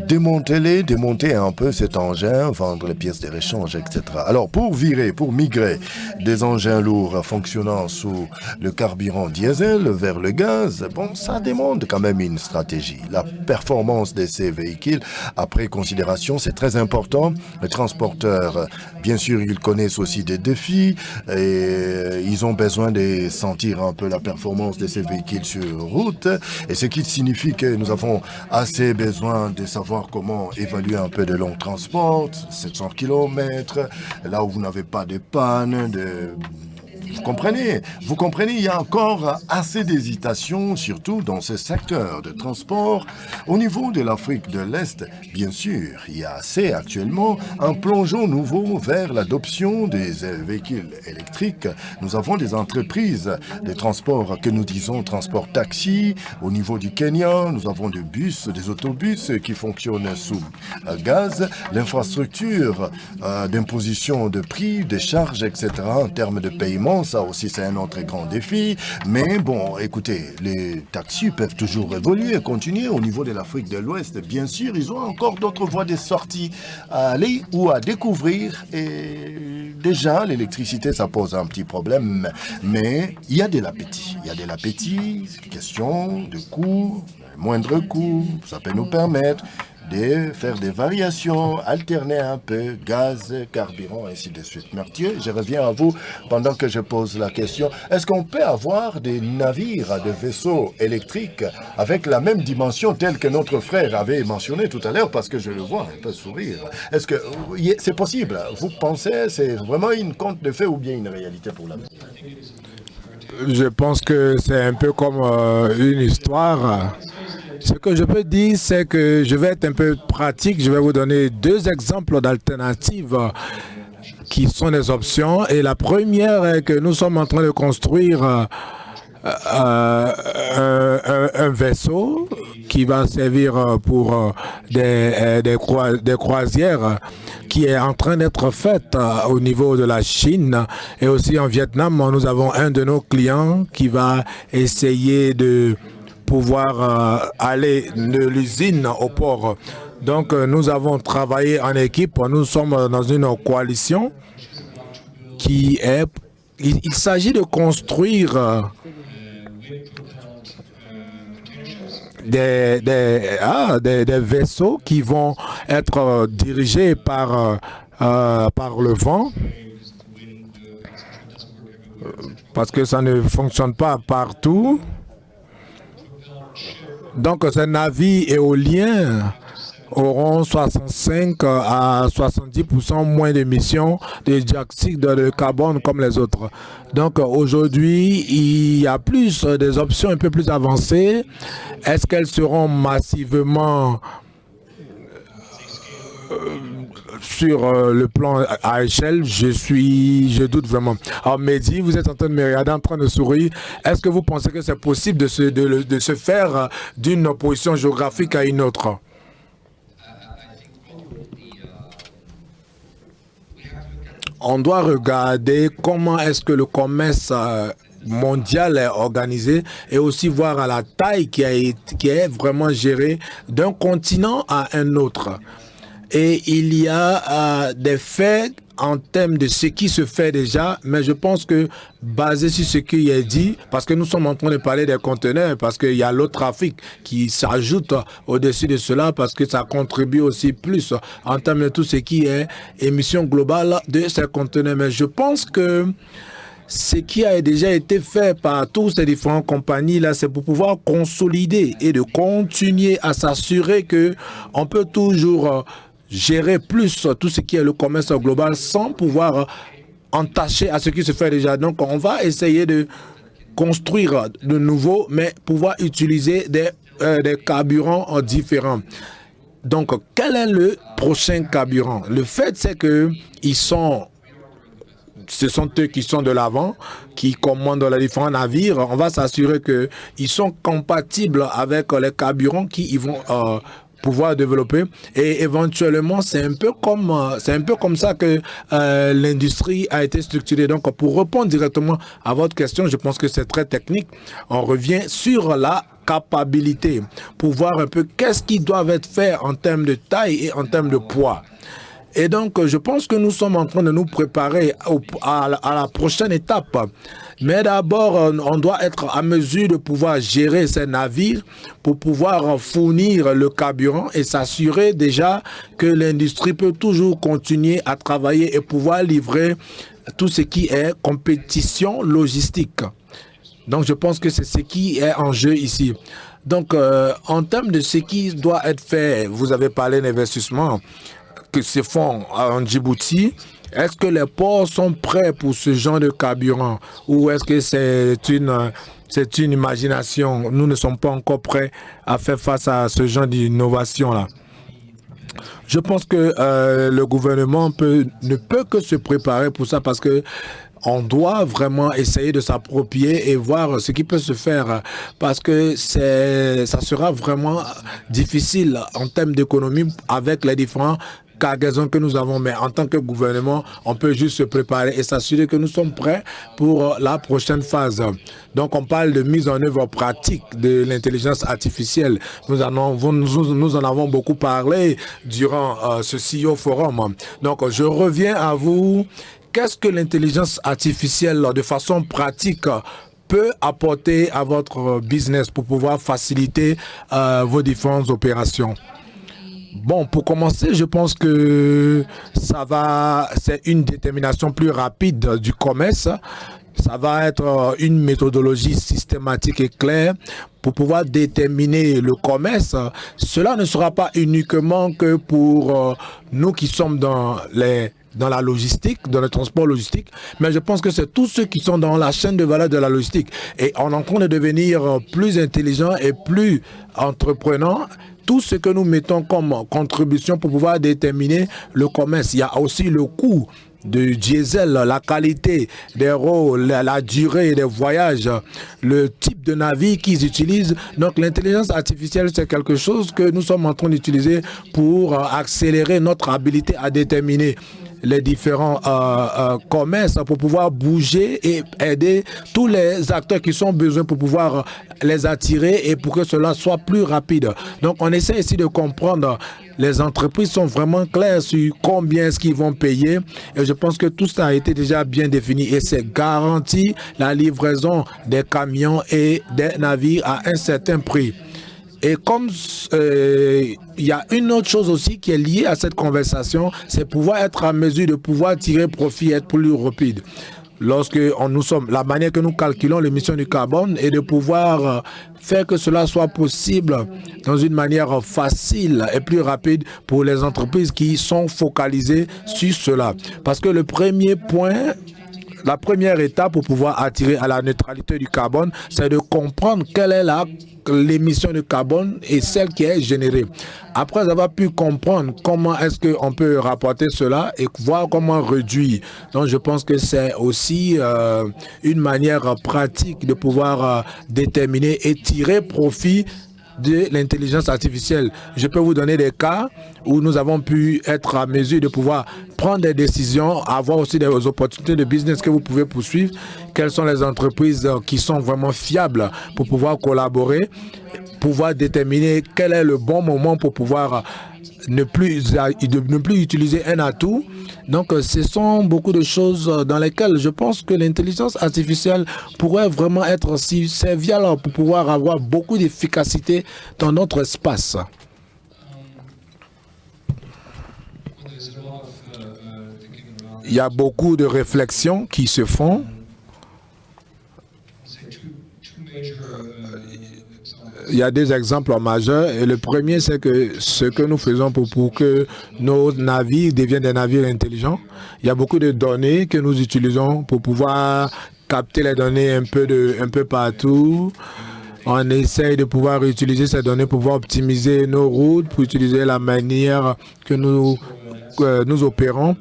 démonter un peu cet engin, vendre les pièces de réchange, etc. Alors, pour migrer des engins lourds fonctionnant sous le carburant diesel vers le gaz, bon, ça demande quand même une stratégie. La performance de ces véhicules, après considération, c'est très important. Les transporteurs, bien sûr, ils connaissent aussi des défis et ils ont besoin de sentir un peu la performance de ces véhicules sur route. Et ce qui signifie que nous avons assez besoin de savoir comment évaluer un peu de long transport, 700 km, là où vous n'avez pas de panne, Vous comprenez, il y a encore assez d'hésitation, surtout dans ce secteur de transport. Au niveau de l'Afrique de l'Est, bien sûr, il y a assez actuellement un plongeon nouveau vers l'adoption des véhicules électriques. Nous avons des entreprises de transport que nous disons transport taxi. Au niveau du Kenya, nous avons des bus, des autobus qui fonctionnent sous gaz. L'infrastructure d'imposition de prix, des charges, etc. en termes de paiement, ça aussi c'est un autre grand défi. Mais bon, écoutez, les taxis peuvent toujours évoluer, continuer. Au niveau de l'Afrique de l'Ouest, bien sûr, ils ont encore d'autres voies de sortie à aller ou à découvrir. Et déjà, l'électricité, ça pose un petit problème. Mais il y a de l'appétit. Il y a de l'appétit, question de coût, moindre coût, ça peut nous permettre de faire des variations, alterner un peu gaz, carburant, ainsi de suite. Mathieu, je reviens à vous pendant que je pose la question. Est-ce qu'on peut avoir des navires, des vaisseaux électriques avec la même dimension telle que notre frère avait mentionné tout à l'heure, parce que je le vois un peu sourire. Est-ce que c'est possible? Vous pensez c'est vraiment une conte de fait ou bien une réalité pour l'avenir? Je pense que c'est un peu comme une histoire. Ce que je peux dire, c'est que je vais être un peu pratique. Je vais vous donner deux exemples d'alternatives qui sont des options. Et la première est que nous sommes en train de construire un vaisseau qui va servir pour des croisières qui est en train d'être faite au niveau de la Chine et aussi en Vietnam. Nous avons un de nos clients qui va essayer de pouvoir aller de l'usine au port. Donc, nous avons travaillé en équipe. Nous sommes dans une coalition qui est... Il s'agit de construire des vaisseaux qui vont être dirigés par le vent, parce que ça ne fonctionne pas partout. Donc, ces navires éoliens auront 65 à 70% moins d'émissions de dioxyde de carbone comme les autres. Donc, aujourd'hui, il y a plus des options un peu plus avancées. Est-ce qu'elles seront massivement sur le plan à échelle? Je doute vraiment. Alors, Mehdi, vous êtes en train de me regarder, en train de sourire. Est-ce que vous pensez que c'est possible de se faire d'une position géographique à une autre? On doit regarder comment est-ce que le commerce mondial est organisé et aussi voir à la taille qui est vraiment gérée d'un continent à un autre. Et il y a des faits en termes de ce qui se fait déjà, mais je pense que basé sur ce qui est dit, parce que nous sommes en train de parler des conteneurs, parce qu'il y a l'autre trafic qui s'ajoute au-dessus de cela, parce que ça contribue aussi plus en termes de tout ce qui est émission globale de ces conteneurs. Mais je pense que ce qui a déjà été fait par tous ces différentes compagnies-là, c'est pour pouvoir consolider et de continuer à s'assurer qu'on peut toujours gérer plus tout ce qui est le commerce global sans pouvoir entacher à ce qui se fait déjà. Donc, on va essayer de construire de nouveau, mais pouvoir utiliser des carburants différents. Donc, quel est le prochain carburant? Le fait, c'est que ce sont eux qui sont de l'avant, qui commandent les différents navires. On va s'assurer qu'ils sont compatibles avec les carburants qu'ils vont pouvoir développer, et éventuellement c'est un peu comme ça que l'industrie a été structurée. Donc, pour répondre directement à votre question, je pense que c'est très technique. On revient sur la capacité pour voir un peu qu'est-ce qui doit être fait en termes de taille et en termes de poids. Et donc, je pense que nous sommes en train de nous préparer à la prochaine étape. Mais d'abord, on doit être à mesure de pouvoir gérer ces navires pour pouvoir fournir le carburant et s'assurer déjà que l'industrie peut toujours continuer à travailler et pouvoir livrer tout ce qui est compétition logistique. Donc, je pense que c'est ce qui est en jeu ici. Donc, en termes de ce qui doit être fait, vous avez parlé d'investissement que se font en Djibouti. Est-ce que les ports sont prêts pour ce genre de carburant ou est-ce que c'est une imagination? Nous ne sommes pas encore prêts à faire face à ce genre d'innovation-là. Je pense que le gouvernement ne peut que se préparer pour ça parce que on doit vraiment essayer de s'approprier et voir ce qui peut se faire parce que ça sera vraiment difficile en termes d'économie avec les différents cargaisons que nous avons, mais en tant que gouvernement, on peut juste se préparer et s'assurer que nous sommes prêts pour la prochaine phase. Donc, on parle de mise en œuvre pratique de l'intelligence artificielle. Nous en avons beaucoup parlé durant ce CEO Forum. Donc, je reviens à vous. Qu'est-ce que l'intelligence artificielle, de façon pratique, peut apporter à votre business pour pouvoir faciliter vos différentes opérations? Bon, pour commencer, je pense que c'est une détermination plus rapide du commerce. Ça va être une méthodologie systématique et claire pour pouvoir déterminer le commerce. Cela ne sera pas uniquement que pour nous qui sommes dans la logistique, dans le transport logistique, mais je pense que c'est tous ceux qui sont dans la chaîne de valeur de la logistique. Et on est en train de devenir plus intelligents et plus entreprenants. Tout ce que nous mettons comme contribution pour pouvoir déterminer le commerce. Il y a aussi le coût du diesel, la qualité des rôles, la durée des voyages, le type de navire qu'ils utilisent. Donc l'intelligence artificielle, c'est quelque chose que nous sommes en train d'utiliser pour accélérer notre habilité à déterminer les différents commerces pour pouvoir bouger et aider tous les acteurs qui sont besoin pour pouvoir les attirer et pour que cela soit plus rapide. Donc on essaie ici de comprendre, les entreprises sont vraiment claires sur combien est-ce qu'ils vont payer et je pense que tout ça a été déjà bien défini et c'est garanti la livraison des camions et des navires à un certain prix. Et comme il y a une autre chose aussi qui est liée à cette conversation, c'est pouvoir être en mesure de pouvoir tirer profit et être plus rapide. La manière que nous calculons l'émission du carbone et de pouvoir faire que cela soit possible dans une manière facile et plus rapide pour les entreprises qui sont focalisées sur cela. Parce que le premier point, la première étape pour pouvoir attirer à la neutralité du carbone, c'est de comprendre quelle est l'émission de carbone et celle qui est générée. Après avoir pu comprendre comment est-ce qu'on peut rapporter cela et voir comment réduire. Donc je pense que c'est aussi une manière pratique de pouvoir déterminer et tirer profit de l'intelligence artificielle. Je peux vous donner des cas où nous avons pu être à mesure de pouvoir prendre des décisions, avoir aussi des opportunités de business que vous pouvez poursuivre. Quelles sont les entreprises qui sont vraiment fiables pour pouvoir collaborer, pouvoir déterminer quel est le bon moment pour pouvoir ne plus utiliser un atout. Donc, ce sont beaucoup de choses dans lesquelles je pense que l'intelligence artificielle pourrait vraiment être serviable pour pouvoir avoir beaucoup d'efficacité dans notre espace. Il y a beaucoup de réflexions qui se font. Il y a des exemples majeurs et le premier, c'est que ce que nous faisons pour que nos navires deviennent des navires intelligents, il y a beaucoup de données que nous utilisons pour pouvoir capter les données un peu partout. On essaye de pouvoir utiliser ces données pour pouvoir optimiser nos routes, pour utiliser la manière que nous opérons.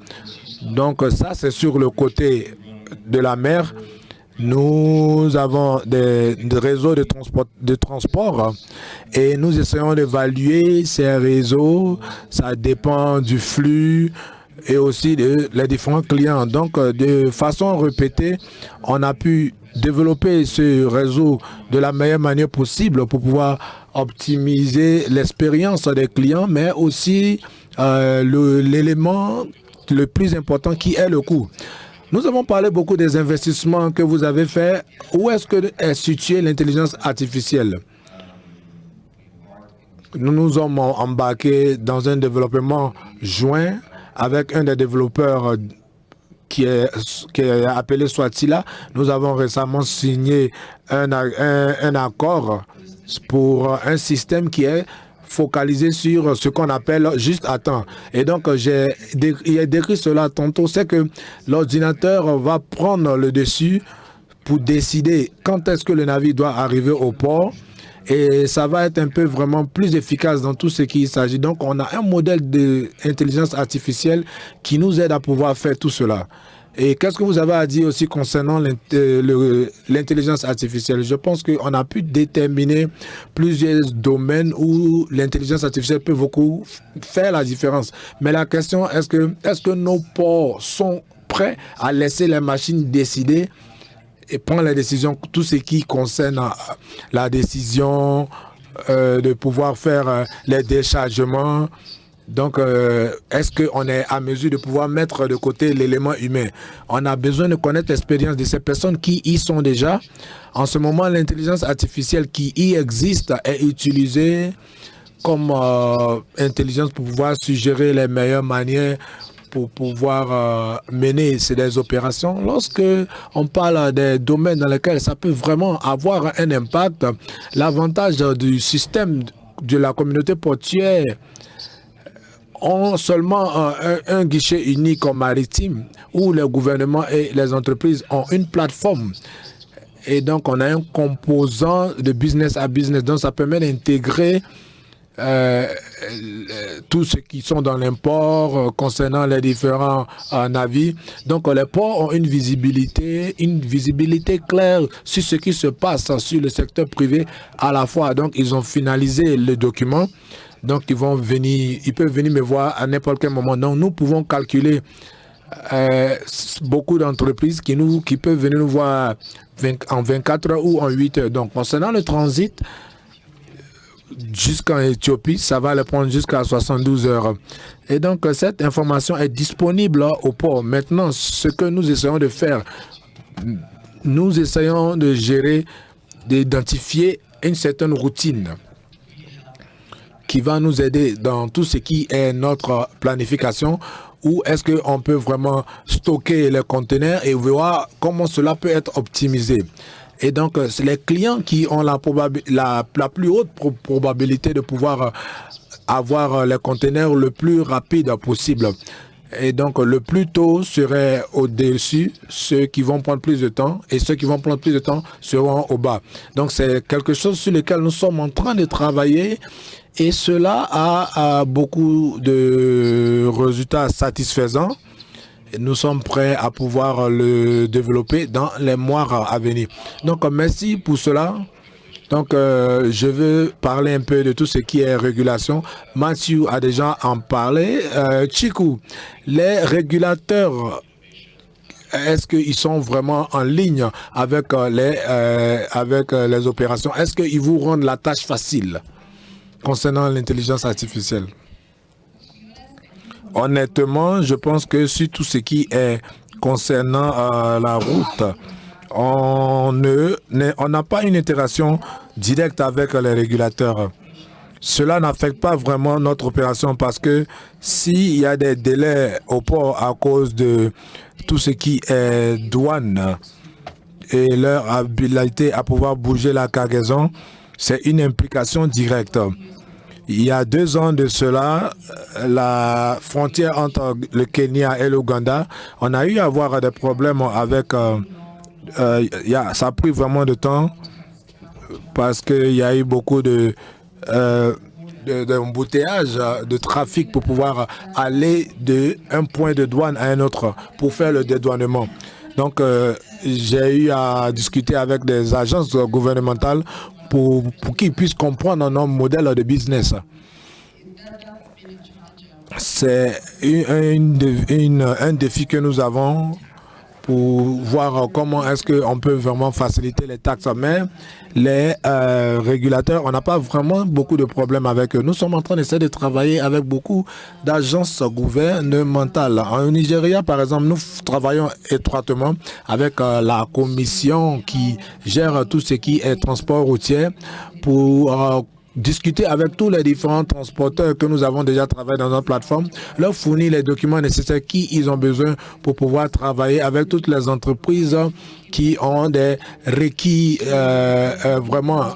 Donc ça, c'est sur le côté de la mer. Nous avons des réseaux de transport et nous essayons d'évaluer ces réseaux. Ça dépend du flux et aussi les différents clients. Donc, de façon répétée, on a pu développer ce réseau de la meilleure manière possible pour pouvoir optimiser l'expérience des clients, mais aussi l'élément le plus important qui est le coût. Nous avons parlé beaucoup des investissements que vous avez faits. Où est-ce que est située l'intelligence artificielle? Nous nous sommes embarqués dans un développement joint avec un des développeurs qui est appelé Swatila. Nous avons récemment signé un accord pour un système qui est focalisé sur ce qu'on appelle juste à temps. Et donc, il a décrit cela tantôt, c'est que l'ordinateur va prendre le dessus pour décider quand est-ce que le navire doit arriver au port et ça va être un peu vraiment plus efficace dans tout ce qui s'agit. Donc, on a un modèle d'intelligence artificielle qui nous aide à pouvoir faire tout cela. Et qu'est-ce que vous avez à dire aussi concernant l'intelligence artificielle? Je pense qu'on a pu déterminer plusieurs domaines où l'intelligence artificielle peut beaucoup faire la différence. Mais la question, est-ce que nos ports sont prêts à laisser les machines décider et prendre les décisions, tout ce qui concerne la décision de pouvoir faire les déchargements, Donc, est-ce qu'on est à mesure de pouvoir mettre de côté l'élément humain? On a besoin de connaître l'expérience de ces personnes qui y sont déjà. En ce moment, l'intelligence artificielle qui y existe est utilisée comme intelligence pour pouvoir suggérer les meilleures manières pour pouvoir mener ces opérations. Lorsque on parle des domaines dans lesquels ça peut vraiment avoir un impact, l'avantage du système de la communauté portuaire ont seulement un guichet unique en maritime où le gouvernement et les entreprises ont une plateforme. Et donc, on a un composant de business à business. Donc, ça permet d'intégrer tous ceux qui sont dans l'import concernant les différents navires. Donc, les ports ont une visibilité claire sur ce qui se passe sur le secteur privé à la fois. Donc, ils ont finalisé le document. Donc, ils peuvent venir me voir à n'importe quel moment. Donc, nous pouvons calculer beaucoup d'entreprises qui peuvent venir nous voir en 24 heures ou en 8 heures. Donc, concernant le transit jusqu'en Éthiopie, ça va le prendre jusqu'à 72 heures. Et donc, cette information est disponible au port. Maintenant, ce que nous essayons de faire, nous essayons de gérer, d'identifier une certaine routine qui va nous aider dans tout ce qui est notre planification. Où est-ce qu'on peut vraiment stocker les conteneurs et voir comment cela peut être optimisé. Et donc, c'est les clients qui ont la plus haute probabilité de pouvoir avoir les conteneurs le plus rapide possible. Et donc, le plus tôt serait au-dessus, ceux qui vont prendre plus de temps, et ceux qui vont prendre plus de temps seront au bas. Donc, c'est quelque chose sur lequel nous sommes en train de travailler. Et cela a beaucoup de résultats satisfaisants. Et nous sommes prêts à pouvoir le développer dans les mois à venir. Donc, merci pour cela. Donc, je veux parler un peu de tout ce qui est régulation. Mathieu a déjà en parlé. Chiku, les régulateurs, est-ce qu'ils sont vraiment en ligne avec les opérations? Est-ce qu'ils vous rendent la tâche facile concernant l'intelligence artificielle? Honnêtement, je pense que sur tout ce qui est concernant la route, on n'a pas une interaction directe avec les régulateurs. Cela n'affecte pas vraiment notre opération parce que s'il y a des délais au port à cause de tout ce qui est douane et leur habilité à pouvoir bouger la cargaison, c'est une implication directe. Il y a 2 ans de cela, la frontière entre le Kenya et l'Ouganda, on a eu à avoir des problèmes avec... ça a pris vraiment de temps parce qu'il y a eu beaucoup d'embouteillage de trafic pour pouvoir aller d'un point de douane à un autre pour faire le dédouanement. Donc, j'ai eu à discuter avec des agences gouvernementales pour qu'ils puissent comprendre notre modèle de business. C'est un défi que nous avons pour voir comment est-ce qu'on peut vraiment faciliter les taxes. Mais les régulateurs, on n'a pas vraiment beaucoup de problèmes avec eux. Nous sommes en train d'essayer de travailler avec beaucoup d'agences gouvernementales. En Nigeria, par exemple, nous travaillons étroitement avec la commission qui gère tout ce qui est transport routier pour discuter avec tous les différents transporteurs que nous avons déjà travaillé dans notre plateforme, leur fournir les documents nécessaires qu'ils ont besoin pour pouvoir travailler avec toutes les entreprises qui ont des requis vraiment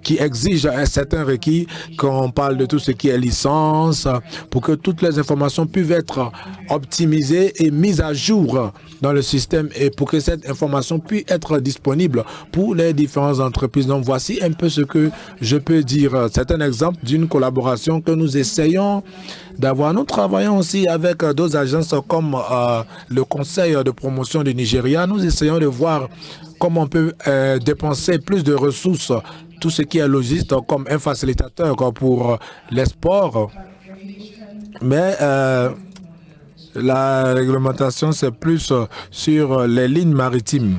qui exigent un certain requis, qu'on parle de tout ce qui est licence, pour que toutes les informations puissent être optimisées et mises à jour dans le système et pour que cette information puisse être disponible pour les différentes entreprises. Donc voici un peu ce que je peux dire. C'est un exemple d'une collaboration que nous essayons d'avoir. Nous travaillons aussi avec d'autres agences comme le Conseil de promotion du Nigeria. Nous essayons de voir comment on peut dépenser plus de ressources, tout ce qui est logistique comme un facilitateur pour l'export. Mais la réglementation, c'est plus sur les lignes maritimes.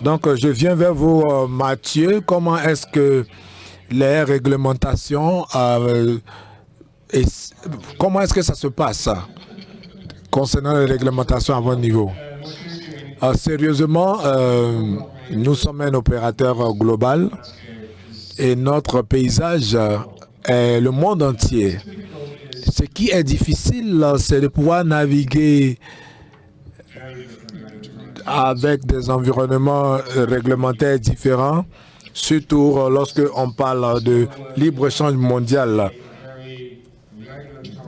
Donc, je viens vers vous, Mathieu. Comment est-ce que les réglementations Et comment est-ce que ça se passe concernant les réglementations à votre niveau? Sérieusement, nous sommes un opérateur global et notre paysage est le monde entier. Ce qui est difficile, c'est de pouvoir naviguer avec des environnements réglementaires différents, surtout lorsque on parle de libre-échange mondial.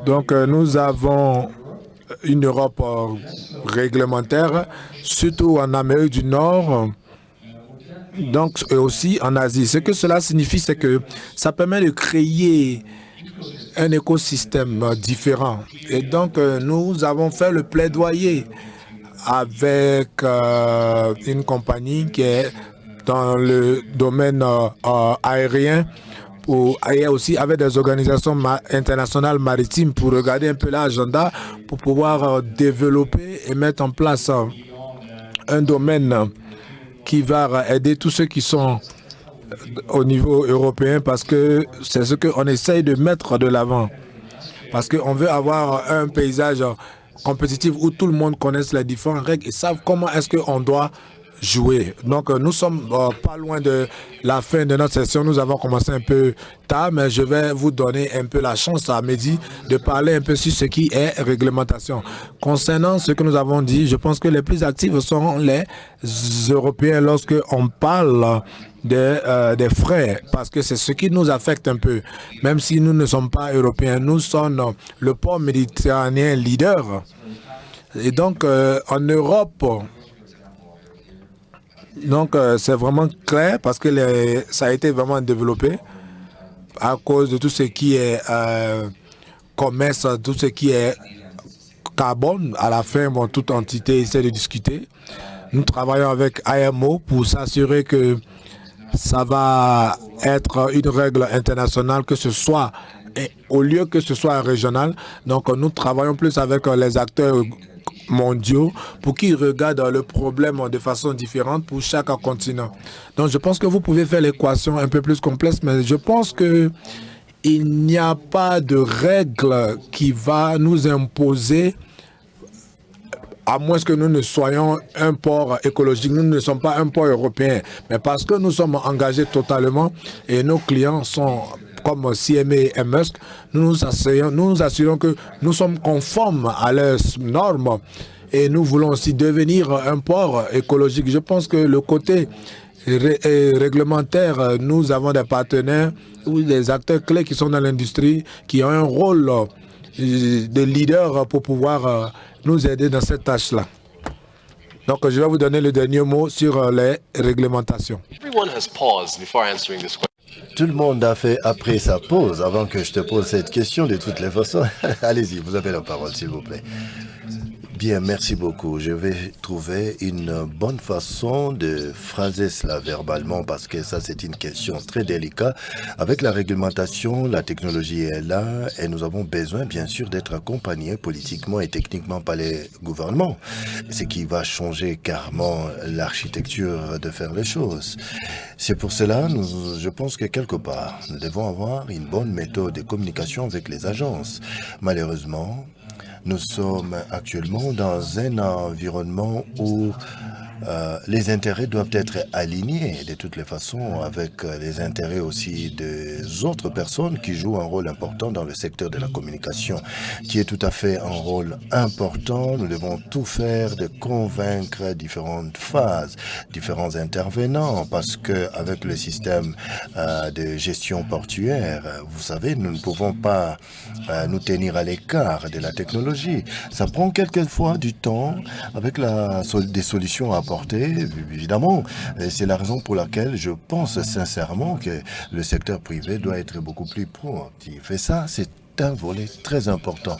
Donc, nous avons une Europe réglementaire, surtout en Amérique du Nord, donc, et aussi en Asie. Ce que cela signifie, c'est que ça permet de créer un écosystème différent. Et donc, nous avons fait le plaidoyer avec une compagnie qui est dans le domaine aérien, et aussi avec des organisations internationales maritimes pour regarder un peu l'agenda, pour pouvoir développer et mettre en place un domaine qui va aider tous ceux qui sont au niveau européen, parce que c'est ce qu'on essaye de mettre de l'avant. Parce qu'on veut avoir un paysage compétitif où tout le monde connaisse les différentes règles et savent comment est-ce qu'on doit jouer. Donc, nous sommes pas loin de la fin de notre session. Nous avons commencé un peu tard, mais je vais vous donner un peu la chance à Mehdi de parler un peu sur ce qui est réglementation. Concernant ce que nous avons dit, je pense que les plus actifs sont les Européens lorsque on parle des frais, parce que c'est ce qui nous affecte un peu. Même si nous ne sommes pas européens, nous sommes le port méditerranéen leader. Et donc, en Europe, donc c'est vraiment clair parce que ça a été vraiment développé à cause de tout ce qui est commerce, tout ce qui est carbone. À la fin, bon, toute entité essaie de discuter. Nous travaillons avec IMO pour s'assurer que ça va être une règle internationale, que ce soit au lieu que ce soit régional. Donc nous travaillons plus avec les acteurs mondiaux pour qu'ils regardent le problème de façon différente pour chaque continent. Donc je pense que vous pouvez faire l'équation un peu plus complexe, mais je pense que il n'y a pas de règle qui va nous imposer, à moins que nous ne soyons un port écologique. Nous ne sommes pas un port européen, mais parce que nous sommes engagés totalement et nos clients sont comme CMA et Musk, nous nous assurons que nous sommes conformes à leurs normes et nous voulons aussi devenir un port écologique. Je pense que le côté réglementaire, nous avons des partenaires ou des acteurs clés qui sont dans l'industrie, qui ont un rôle de leader pour pouvoir nous aider dans cette tâche-là. Donc, je vais vous donner le dernier mot sur les réglementations. Everyone has paused before answering this question. Tout le monde a fait après sa pause, avant que je te pose cette question de toutes les façons. Allez-y, vous avez la parole, s'il vous plaît. Bien, merci beaucoup. Je vais trouver une bonne façon de phraser cela verbalement parce que ça, c'est une question très délicate. Avec la réglementation, la technologie est là et nous avons besoin, bien sûr, d'être accompagnés politiquement et techniquement par les gouvernements, ce qui va changer carrément l'architecture de faire les choses. C'est pour cela, je pense que quelque part, nous devons avoir une bonne méthode de communication avec les agences. Malheureusement, nous sommes actuellement dans un environnement où les intérêts doivent être alignés de toutes les façons avec les intérêts aussi des autres personnes qui jouent un rôle important dans le secteur de la communication, qui est tout à fait un rôle important. Nous devons tout faire de convaincre différentes phases, différents intervenants, parce que avec le système de gestion portuaire, vous savez, nous ne pouvons pas nous tenir à l'écart de la technologie. Ça prend quelquefois du temps avec des solutions à apporter, évidemment. C'est la raison pour laquelle je pense sincèrement que le secteur privé doit être beaucoup plus proactif. Et ça, c'est un volet très important.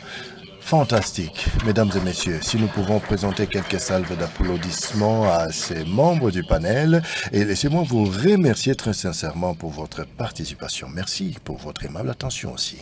Fantastique. Mesdames et messieurs, si nous pouvons présenter quelques salves d'applaudissements à ces membres du panel, et laissez-moi vous remercier très sincèrement pour votre participation. Merci pour votre aimable attention aussi.